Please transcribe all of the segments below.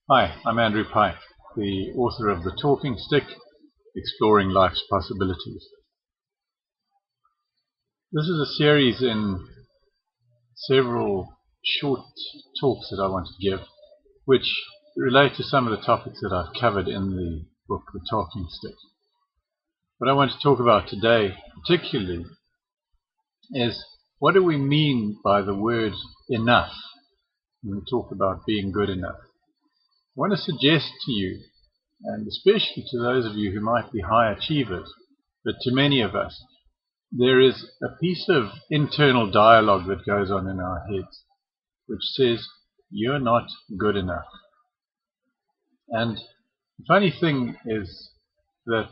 Hi, I'm Andrew Pike, the author of The Talking Stick, Exploring Life's Possibilities. This is a series in several short talks that I want to give, which relate to some of the topics that I've covered in the book The Talking Stick. What I want to talk about today particularly is, what do we mean by the word enough when we talk about being good enough? I want to suggest to you, and especially to those of you who might be high achievers, but to many of us, there is a piece of internal dialogue that goes on in our heads which says, you're not good enough. And the funny thing is that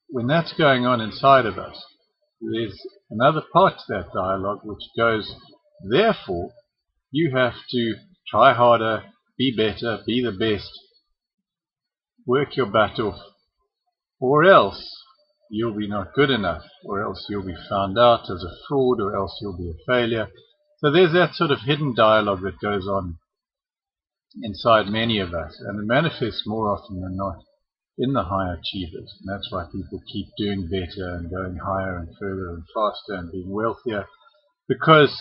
when that's going on inside of us, there's another part to that dialogue which goes, therefore, you have to try harder, be better, be the best, work your butt off, or else you'll be not good enough, or else you'll be found out as a fraud, or else you'll be a failure. So there's that sort of hidden dialogue that goes on inside many of us, and it manifests more often than not in the high achievers. And that's why people keep doing better and going higher and further and faster and being wealthier, because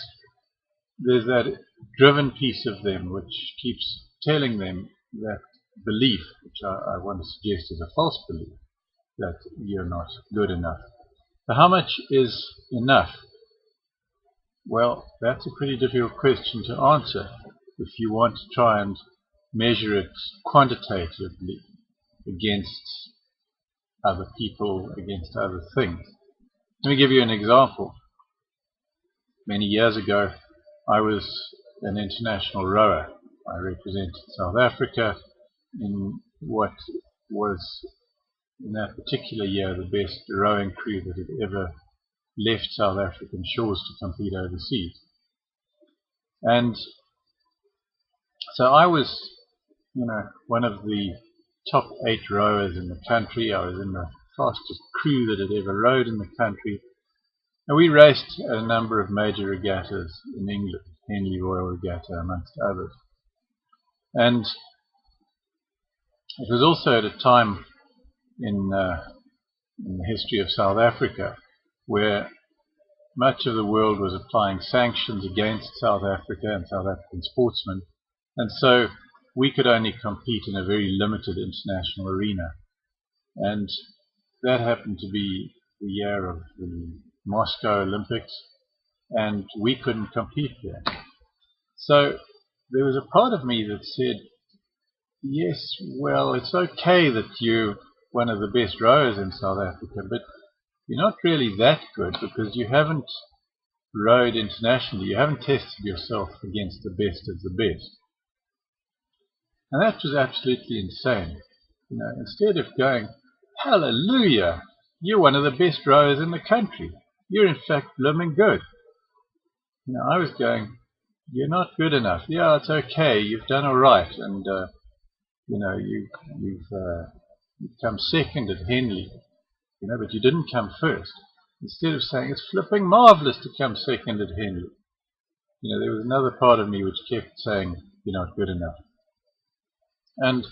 there's that driven piece of them which keeps telling them that belief, which I want to suggest is a false belief, that you're not good enough. So how much is enough? Well, that's a pretty difficult question to answer if you want to try and measure it quantitatively against other people, against other things. Let me give you an example. Many years ago, I was an international rower. I represented South Africa in what was, in that particular year, the best rowing crew that had ever left South African shores to compete overseas. And so I was, one of the top 8 rowers in the country. I was in the fastest crew that had ever rowed in the country. And we raced a number of major regattas in England, Henley Royal Regatta amongst others. And it was also at a time in the history of South Africa where much of the world was applying sanctions against South Africa and South African sportsmen, and so we could only compete in a very limited international arena. And that happened to be the year of the Moscow Olympics, and we couldn't compete there. So there was a part of me that said, yes, well, it's okay that you're one of the best rowers in South Africa, but you're not really that good because you haven't rowed internationally. You haven't tested yourself against the best of the best. And that was absolutely insane. Instead of going, hallelujah, you're one of the best rowers in the country. You're in fact blooming good. I was going, you're not good enough. Yeah, it's okay. You've done all right. And, you've come second at Henley. But you didn't come first. Instead of saying, it's flipping marvelous to come second at Henley. There was another part of me which kept saying, you're not good enough. And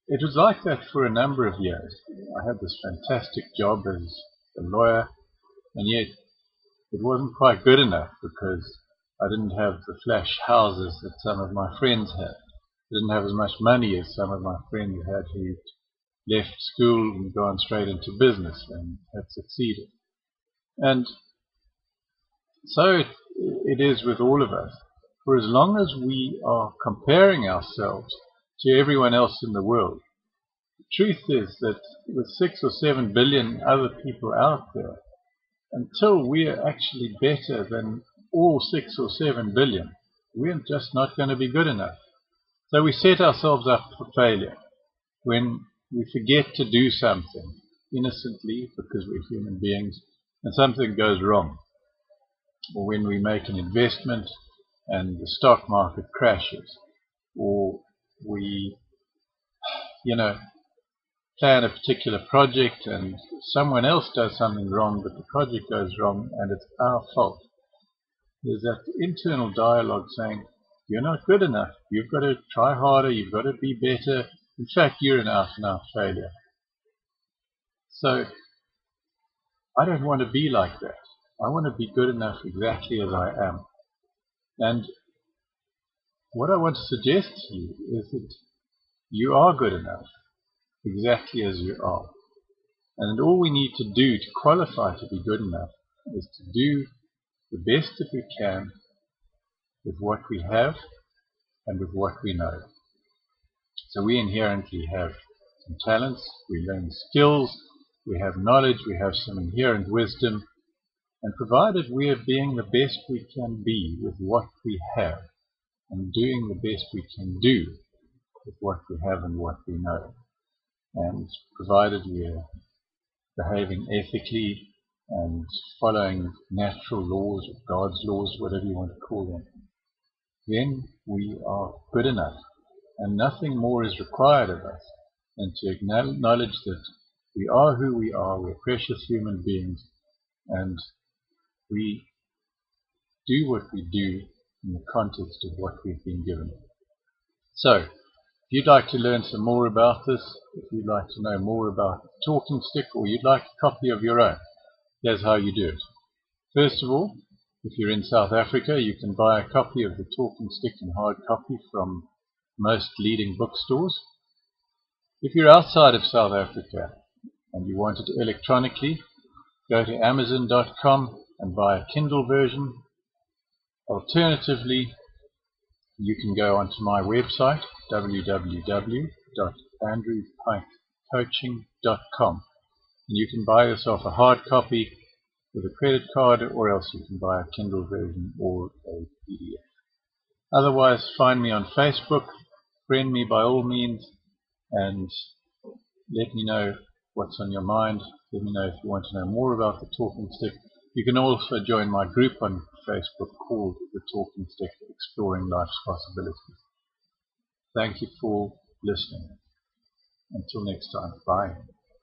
it was like that for a number of years. I had this fantastic job as a lawyer, and yet it wasn't quite good enough because I didn't have the flash houses that some of my friends had. I didn't have as much money as some of my friends had who left school and gone straight into business and had succeeded. And so it is with all of us. For as long as we are comparing ourselves to everyone else in the world, the truth is that with 6 or 7 billion other people out there, until we are actually better than all 6 or 7 billion, we're just not going to be good enough. So we set ourselves up for failure when we forget to do something innocently because we're human beings and something goes wrong, or when we make an investment and the stock market crashes, or we plan a particular project and someone else does something wrong but the project goes wrong and it's our fault. There's that internal dialogue saying, You're not good enough. You've got to try harder. You've got to be better. In fact, you're an out-and-out failure. So I don't want to be like that. I want to be good enough exactly as I am. And what I want to suggest to you is that you are good enough exactly as you are. And all we need to do to qualify to be good enough is to do the best that we can with what we have and with what we know. So we inherently have some talents, we learn skills, we have knowledge, we have some inherent wisdom, and provided we are being the best we can be with what we have and doing the best we can do with what we have and what we know, and provided we are behaving ethically and following natural laws or God's laws, whatever you want to call them, then we are good enough. And nothing more is required of us than to acknowledge that we are who we are, we're precious human beings, and we do what we do in the context of what we've been given. So, if you'd like to learn some more about this, if you'd like to know more about the talking stick, or you'd like a copy of your own, here's how you do it. First of all, if you're in South Africa, you can buy a copy of the talking stick in hard copy from most leading bookstores. If you're outside of South Africa and you want it electronically, go to Amazon.com and buy a Kindle version. Alternatively, you can go onto my website, www.andrewpikecoaching.com, and you can buy yourself a hard copy with a credit card, or else you can buy a Kindle version or a PDF. Otherwise, find me on Facebook, friend me by all means, and let me know what's on your mind. Let me know if you want to know more about the talking stick. You can also join my group on Facebook called The Talking Stick, Exploring Life's Possibilities. Thank you for listening. Until next time, bye.